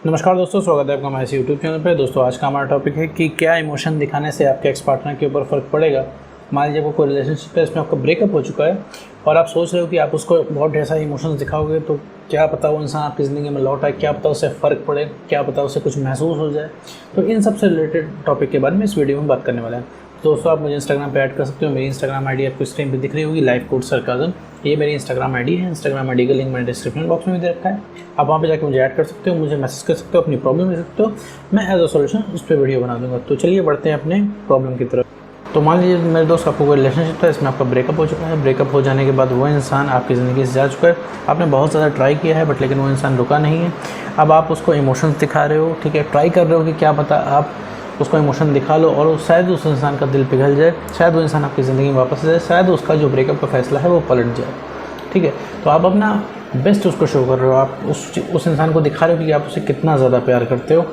नमस्कार दोस्तों, स्वागत है आपका हमारे यूट्यूब चैनल पे। दोस्तों आज का हमारा टॉपिक है कि क्या इमोशन दिखाने से आपके एक्स पार्टनर के ऊपर फ़र्क पड़ेगा। मान लीजिए आपको कोई रिलेशनशिप है, इसमें आपका ब्रेकअप हो चुका है और आप सोच रहे हो कि आप उसको बहुत ढेर सारे इमोशंस दिखाओगे तो क्या पता वो इंसान आपकी ज़िंदगी में लौट आए, क्या पता उससे फ़र्क पड़े, क्या पता उसे कुछ महसूस हो जाए। तो इन सबसे रिलेटेड टॉपिक के बारे में इस वीडियो में बात करने वाले हैं। दोस्तों आप मुझे इंस्टाग्राम पे ऐड कर सकते हो। मेरी इंस्टाग्राम आईडी आपको स्क्रीन पे दिख रही होगी, लाइफ कोच सरकाज़म। ये मेरी इंस्टाग्राम आईडी है। इंस्टाग्राम आईडी का लिंक मैंने डिस्क्रिप्शन बॉक्स में भी दे रखा है। आप वहाँ पे जाकर मुझे ऐड कर सकते हो, मुझे मैसेज कर सकते हो, अपनी प्रॉब्लम दे सकते हो। मैं एज अ सॉल्यूशन उस पर वीडियो बना दूँगा। तो चलिए बढ़ते हैं अपने प्रॉब्लम की तरफ। तो मान लीजिए मेरे दोस्त आपको कोई रिलेशनशिप था, इसमें आपका ब्रेकअप हो चुका है। ब्रेकअप हो जाने के बाद वो इंसान आपकी ज़िंदगी से जा चुका है। आपने बहुत ज़्यादा ट्राई किया है बट लेकिन वो इंसान रुका नहीं है। अब आप उसको इमोशंस दिखा रहे हो, ठीक है, ट्राई कर रहे हो कि क्या पता आप उसको इमोशन दिखा लो और शायद उस इंसान का दिल पिघल जाए, शायद वो इंसान आपकी ज़िंदगी में वापस आ जाए, शायद उसका जो ब्रेकअप का फैसला है वो पलट जाए, ठीक है। तो आप अपना बेस्ट उसको शो कर रहे हो, आप उस इंसान को दिखा रहे हो कि आप उसे कितना ज़्यादा प्यार करते हो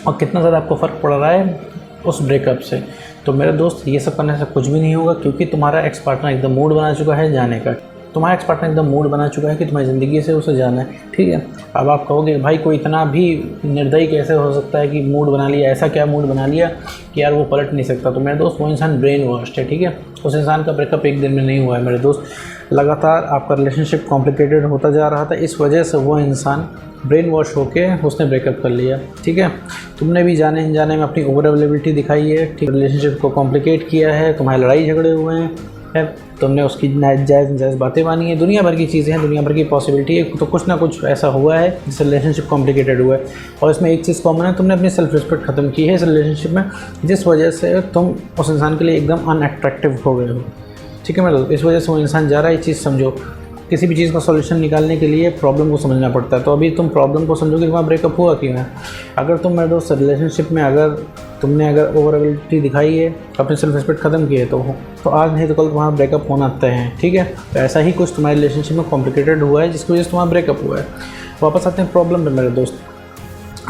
और कितना ज़्यादा आपको फ़र्क पड़ रहा है उस ब्रेकअप से। तो मेरे दोस्त ये सब करने से कुछ भी नहीं होगा, क्योंकि तुम्हारा एक्स पार्टनर एकदम मूड बना चुका है जाने का। तुम्हारा एक्स पार्टनर एकदम मूड बना चुका है कि तुम्हारी ज़िंदगी से उसे जाना है, ठीक है। अब आप कहोगे भाई कोई इतना भी निर्दयी कैसे हो सकता है कि मूड बना लिया, ऐसा क्या मूड बना लिया कि यार वो पलट नहीं सकता। तो मेरे दोस्त वो इंसान ब्रेन वॉश्ड है, ठीक है। उस इंसान का ब्रेकअप एक दिन में नहीं हुआ है मेरे दोस्त। लगातार आपका रिलेशनशिप कॉम्प्लिकेटेड होता जा रहा था, इस वजह से वो इंसान ब्रेन वॉश होके उसने ब्रेकअप कर लिया, ठीक है। तुमने भी जाने अनजाने में अपनी ओवर अवेलेबिलिटी दिखाई है, ठीक, रिलेशनशिप को कॉम्प्लिकेट किया है, तुम्हारी लड़ाई झगड़े हुए हैं, तुमने उसकी जायज़ बातें मानी है, दुनिया भर की चीज़ें हैं, दुनिया भर की पॉसिबिलिटी है। तो कुछ ना कुछ ऐसा हुआ है जिससे रिलेशनशिप कॉम्प्लिकेटेड हुआ है। और इसमें एक चीज़ कॉमन है, तुमने अपनी सेल्फ रिस्पेक्ट ख़त्म की है इस रिलेशनशिप में, जिस वजह से तुम उस इंसान के लिए एकदम अनअट्रैक्टिव हो गए हो, ठीक है। मतलब इस वजह से वो इंसान जा रहा है। ये चीज़ समझो, किसी भी चीज़ का सॉल्यूशन निकालने के लिए प्रॉब्लम को समझना पड़ता है। तो अभी तुम प्रॉब्लम को समझो कि तुम्हारा ब्रेकअप हुआ क्यों है। अगर तुम मेरे दोस्त रिलेशनशिप में तुमने अगर ओवरबिलिटी दिखाई है, अपनी सेल्फ रिस्पेक्ट ख़त्म की है, तो आज नहीं तो कल तुम्हारा ब्रेकअप होना तय है, ठीक है। तो ऐसा ही कुछ तुम्हारे रिलेशनशिप में कॉम्प्लिकेटेड हुआ है जिसकी वजह से तुम्हारा ब्रेकअप हुआ है। वापस आते हैं प्रॉब्लम पे मेरे दोस्त।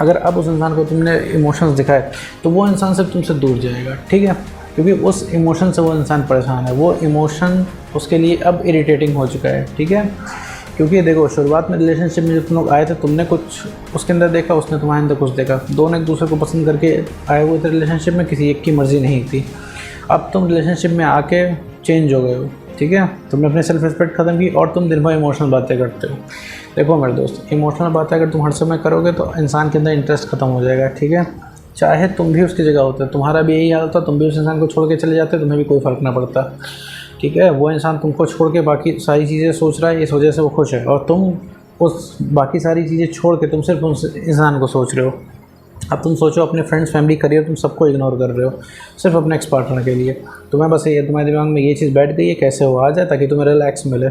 अगर अब उस इंसान को तुमने इमोशंस दिखाए तो वो इंसान सिर्फ तुमसे दूर जाएगा, ठीक है, क्योंकि उस इमोशन से वो इंसान परेशान है। वो इमोशन उसके लिए अब इरिटेटिंग हो चुका है, ठीक है। क्योंकि देखो, शुरुआत में रिलेशनशिप में जब तुम लोग आए थे, तुमने कुछ उसके अंदर देखा, उसने तुम्हारे अंदर कुछ देखा, दोनों एक दूसरे को पसंद करके आए हुए थे रिलेशनशिप में, किसी एक की मर्ज़ी नहीं थी। अब तुम रिलेशनशिप में आके चेंज हो गए हो, ठीक है। तुमने अपनी सेल्फ रिस्पेक्ट ख़त्म की और तुम दिन भर इमोशनल बातें करते हो। देखो मेरे दोस्त, इमोशनल बातें अगर तुम हर समय करोगे तो इंसान के अंदर इंटरेस्ट ख़त्म हो जाएगा, ठीक है। चाहे तुम भी उसकी जगह होते, तुम्हारा भी यही हाल होता, तुम भी उस इंसान को छोड़ के चले जाते, तुम्हें भी कोई फ़र्क ना पड़ता, ठीक है। वो इंसान तुमको छोड़ के बाकी सारी चीज़ें सोच रहा है, इस वजह से वो खुश है, और तुम उस बाकी सारी चीज़ें छोड़ के तुम सिर्फ उस इंसान को सोच रहे हो। अब तुम सोचो, अपने फ्रेंड्स, फैमिली, करियर, तुम सबको इग्नोर कर रहे हो सिर्फ अपने एक्स पार्टनर के लिए। तुम्हें बस ये, तुम्हारे दिमाग में ये चीज़ बैठ गई है कैसे वो आ जाए ताकि तुम्हें रिलैक्स मिले,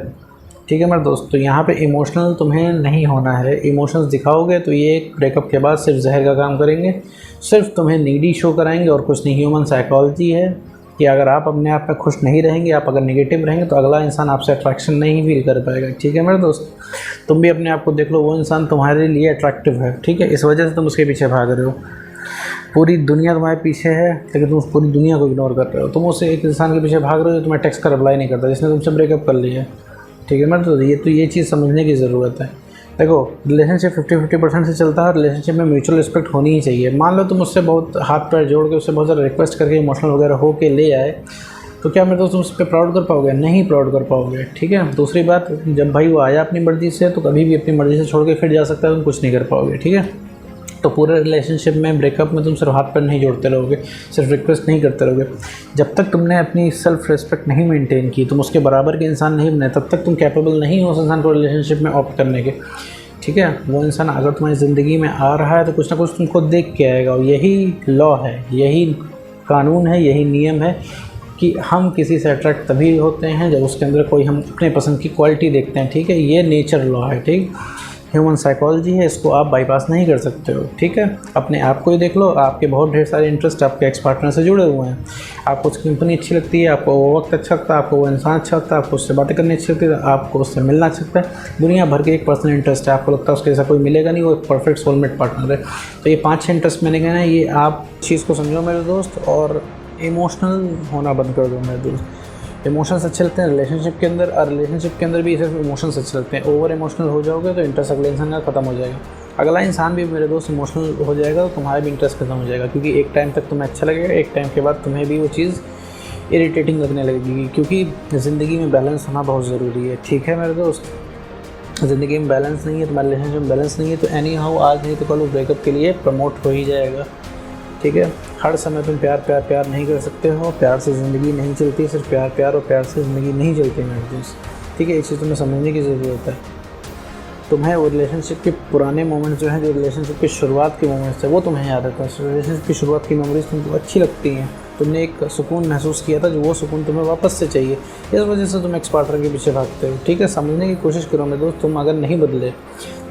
ठीक है मेरे दोस्त। तो यहाँ पे इमोशनल तुम्हें नहीं होना है। इमोशंस दिखाओगे तो ये ब्रेकअप के बाद सिर्फ जहर का काम करेंगे, सिर्फ तुम्हें नीडी शो कराएंगे और कुछ नहीं। ह्यूमन साइकोलॉजी है कि अगर आप अपने आप में खुश नहीं रहेंगे, आप अगर नेगेटिव रहेंगे तो अगला इंसान आपसे अट्रैक्शन नहीं फील कर पाएगा, ठीक है मेरे दोस्त। तुम भी अपने आप को देख लो, वो इंसान तुम्हारे लिए अट्रैक्टिव है, ठीक है, इस वजह से तुम उसके पीछे भाग रहे हो। पूरी दुनिया तुम्हारे पीछे है लेकिन तुम पूरी दुनिया को इग्नोर कर रहे हो। तुम उसे एक इंसान के पीछे भाग रहे हो जो तुम्हें टेक्स्ट का रिप्लाई नहीं करता, जिसने तुमसे ब्रेकअप कर लिया है, ठीक है मेरे दोस्त। ये चीज़ समझने की ज़रूरत है। देखो, रिलेशनशिप 50-50% से चलता है। रिलेशनशिप में म्यूचुअल रिस्पेक्ट होनी ही चाहिए। मान लो तुम उससे बहुत हाथ पैर जोड़ के, उससे बहुत ज़्यादा रिक्वेस्ट करके इमोशनल वगैरह हो के ले आए, तो क्या मेरे दोस्त तुम उस पर प्राउड कर पाओगे? नहीं प्राउड कर पाओगे, ठीक है। दूसरी बात, जब भाई वो आया अपनी मर्ज़ी से, तो कभी भी अपनी मर्ज़ी से छोड़ के फिर जा सकता है, तुम कुछ नहीं कर पाओगे, ठीक है। तो पूरे रिलेशनशिप में, ब्रेकअप में तुम सिर्फ हाथ पैर नहीं जोड़ते रहोगे, सिर्फ रिक्वेस्ट नहीं करते रहोगे। जब तक तुमने अपनी सेल्फ रिस्पेक्ट नहीं मेंटेन की, तुम उसके बराबर के इंसान नहीं बने, तब तक तुम कैपेबल नहीं हो उस इंसान को रिलेशनशिप में ऑप्ट करने के, ठीक है। वो इंसान अगर तुम्हारी ज़िंदगी में आ रहा है तो कुछ ना कुछ तुमको देख के आएगा, और यही लॉ है, यही कानून है, यही नियम है कि हम किसी से अट्रैक्ट तभी होते हैं जब उसके अंदर कोई हम अपने पसंद की क्वालिटी देखते हैं, ठीक है। ये नेचर लॉ है, ठीक, ह्यूमन साइकोलॉजी है, इसको आप बाईपास नहीं कर सकते हो, ठीक है। अपने आप को ही देख लो, आपके बहुत ढेर सारे इंटरेस्ट आपके एक्स पार्टनर से जुड़े हुए हैं। आपको उसकी कंपनी अच्छी लगती है, आपको वो वक्त अच्छा लगता है, आपको वो इंसान अच्छा लगता है, आपको उससे बातें करनी अच्छी लगती है, आपको उससे मिलना अच्छा लगता है। दुनिया भर के एक पर्सनल इंटरेस्ट है, आपको लगता है उसके जैसा कोई मिलेगा नहीं, वो एक परफेक्ट सोलमेट पार्टनर है। तो ये 5-6 इंटरेस्ट मैंने कहना है, ये आप चीज़ को समझो मेरे दोस्त, और इमोशनल होना बंद कर दो मेरे दोस्त। इमोशंस अच्छे लगते हैं रिलेशनशिप के अंदर, और रिलेशनशिप के अंदर भी सिर्फ इमोशंस अच्छे लगते हैं। ओवर इमोशनल हो जाओगे तो इंटरेस्ट अगले इंसान का ख़त्म हो जाएगा। अगला इंसान भी मेरे दोस्त इमोशनल हो जाएगा तो तुम्हारा भी इंटरेस्ट खत्म हो जाएगा, क्योंकि एक टाइम तक तुम्हें अच्छा लगेगा, एक टाइम के बाद तुम्हें भी वो चीज़ इरिटेटिंग लगने लगेगी। क्योंकि ज़िंदगी में बैलेंस होना बहुत ज़रूरी है, ठीक है मेरे दोस्त। ज़िंदगी में बैलेंस नहीं है, तुम्हारे रिलेशनशिप में बैलेंस नहीं है, तो एनी हाउ आज नहीं तो कल वो ब्रेकअप के लिए प्रमोट हो ही जाएगा, ठीक है। हर समय तुम प्यार प्यार प्यार नहीं कर सकते हो, प्यार से ज़िंदगी नहीं चलती, सिर्फ प्यार प्यार और प्यार से ज़िंदगी नहीं चलती मेरे दोस्त, ठीक है। ये चीज़ तुम्हें समझने की ज़रूरत है। तुम्हें वो रिलेशनशिप के पुराने मोमेंट्स जो हैं, जो रिलेशनशिप की शुरुआत के मोमेंट्स है, वो तुम्हें याद आता है। रिलेशनशिप की शुरुआत की मेमोरीज तुमको अच्छी लगती हैं, तुमने एक सुकून महसूस किया था, जो वो सुकून तुम्हें वापस से चाहिए, इस वजह से तुम एक्स पार्टनर के पीछे भागते हो, ठीक है। समझने की कोशिश करो मेरे दोस्त, तुम अगर नहीं बदले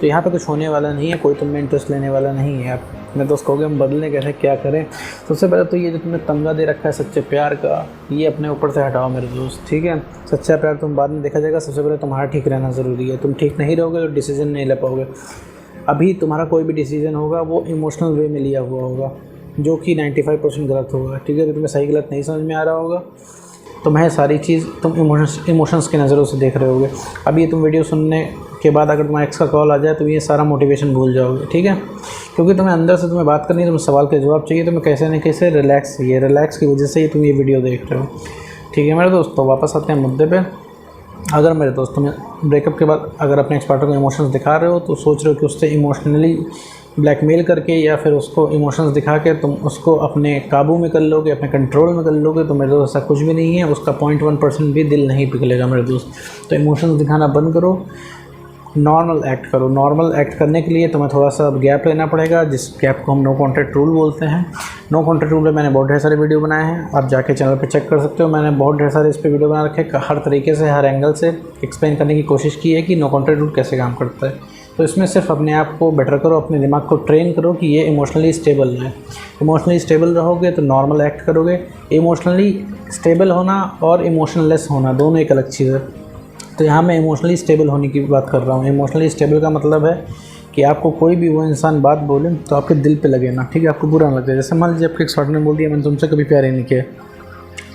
तो यहाँ पे कुछ होने वाला नहीं है, कोई तुम में इंटरेस्ट लेने वाला नहीं है। आप मैं दोस्त कहोगे हम बदलें कैसे, क्या करें? सबसे पहले तो ये जो तुमने तमगा दे रखा है सच्चे प्यार का, ये अपने ऊपर से हटाओ मेरे दोस्त, ठीक है। सच्चा प्यार तुम बाद में देखा जाएगा, सबसे पहले तुम्हारा ठीक रहना ज़रूरी है। तुम ठीक नहीं रहोगे तो डिसीजन नहीं ले पाओगे। अभी तुम्हारा कोई भी डिसीजन होगा वो इमोशनल वे में लिया हुआ होगा, जो कि 95% गलत होगा, ठीक है। तो तुम्हें सही गलत नहीं समझ में आ रहा होगा, तुम्हें सारी चीज़ तुम इमोशंस की नज़रों से देख रहे होगे। अब ये तुम वीडियो सुनने के बाद अगर तुम्हारा एक्स का कॉल आ जाए तो ये सारा मोटिवेशन भूल जाओगे, ठीक है। क्योंकि तुम्हें अंदर से तुम्हें बात करनी है, तुम्हें सवाल के जवाब चाहिए, तुम्हें कैसे न कैसे रिलैक्स चाहिए। रिलैक्स की वजह से ही तुम ये वीडियो देख रहे हो, ठीक है मेरे दोस्त। तो वापस आते हैं मुद्दे पे। अगर मेरे दोस्त तुम्हें ब्रेकअप के बाद अगर अपने एक्स पार्टनर को इमोशंस दिखा रहे हो, तो सोच रहे हो कि उससे इमोशनली ब्लैकमेल करके या फिर उसको इमोशंस दिखा के तुम उसको अपने काबू में कर लोगे, अपने कंट्रोल में कर लोगे, तो मेरे दोस्त ऐसा कुछ भी नहीं है। उसका 0.1% भी दिल नहीं पिघलेगा मेरे दोस्त। तो इमोशंस दिखाना बंद करो, नॉर्मल एक्ट करो। नॉर्मल एक्ट करने के लिए तुम्हें थोड़ा सा गैप लेना पड़ेगा, जिस गैप को हम नो कॉन्टैक्ट रूल बोलते हैं। नो कॉन्टैक्ट रूल पे मैंने बहुत ढेर सारे वीडियो बनाए हैं, आप जाके चैनल पे चेक कर सकते हो। मैंने बहुत ढेर सारे इस पे वीडियो बना रखे, हर तरीके से हर एंगल से एक्सप्लेन करने की कोशिश की है कि नो कॉन्टैक्ट रूल कैसे काम करता है। तो इसमें सिर्फ अपने आप को बेटर करो, अपने दिमाग को ट्रेन करो कि ये इमोशनली स्टेबल है। इमोशनली स्टेबल रहोगे तो नॉर्मल एक्ट करोगे। इमोशनली स्टेबल होना और इमोशनलेस होना दोनों एक अलग चीज़ है। तो यहाँ मैं इमोशनली स्टेबल होने की बात कर रहा हूँ। इमोशनली स्टेबल का मतलब है कि आपको कोई भी वो इंसान बात बोले तो आपके दिल पे लगे ना, ठीक है, आपको बुरा ना लगे। जैसे मान लीजिए आपके एक पार्टनर ने बोल दिया मैंने तुमसे कभी प्यार ही नहीं किया,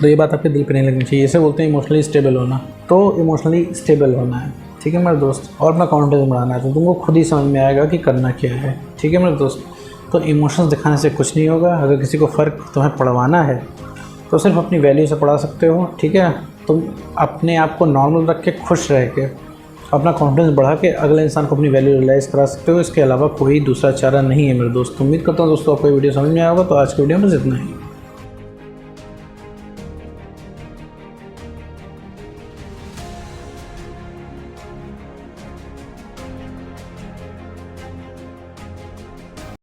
तो ये बात आपके दिल पे नहीं लगनी चाहिए। इसे बोलते हैं इमोशनली स्टेबल होना। तो इमोशनली स्टेबल होना है, ठीक है मेरे दोस्त। और अपना कॉन्फिडेंस बढ़ाना है, तो तुमको खुद ही समझ में आएगा कि करना क्या है, ठीक है मेरे दोस्त। तो इमोशंस दिखाने से कुछ नहीं होगा। अगर किसी को फ़र्क तुम्हें पड़वाना है तो सिर्फ अपनी वैल्यू से पढ़ा सकते हो, ठीक है। तुम अपने आप को नॉर्मल रख के खुश रह के अपना कॉन्फिडेंस बढ़ा के अगले इंसान को अपनी वैल्यू रियलाइज़ करा सकते हो। इसके अलावा कोई दूसरा चारा नहीं है मेरे दोस्त। उम्मीद करता हूँ दोस्तों आपको वीडियो समझ में आया होगा। तो आज की वीडियो में बस इतना ही।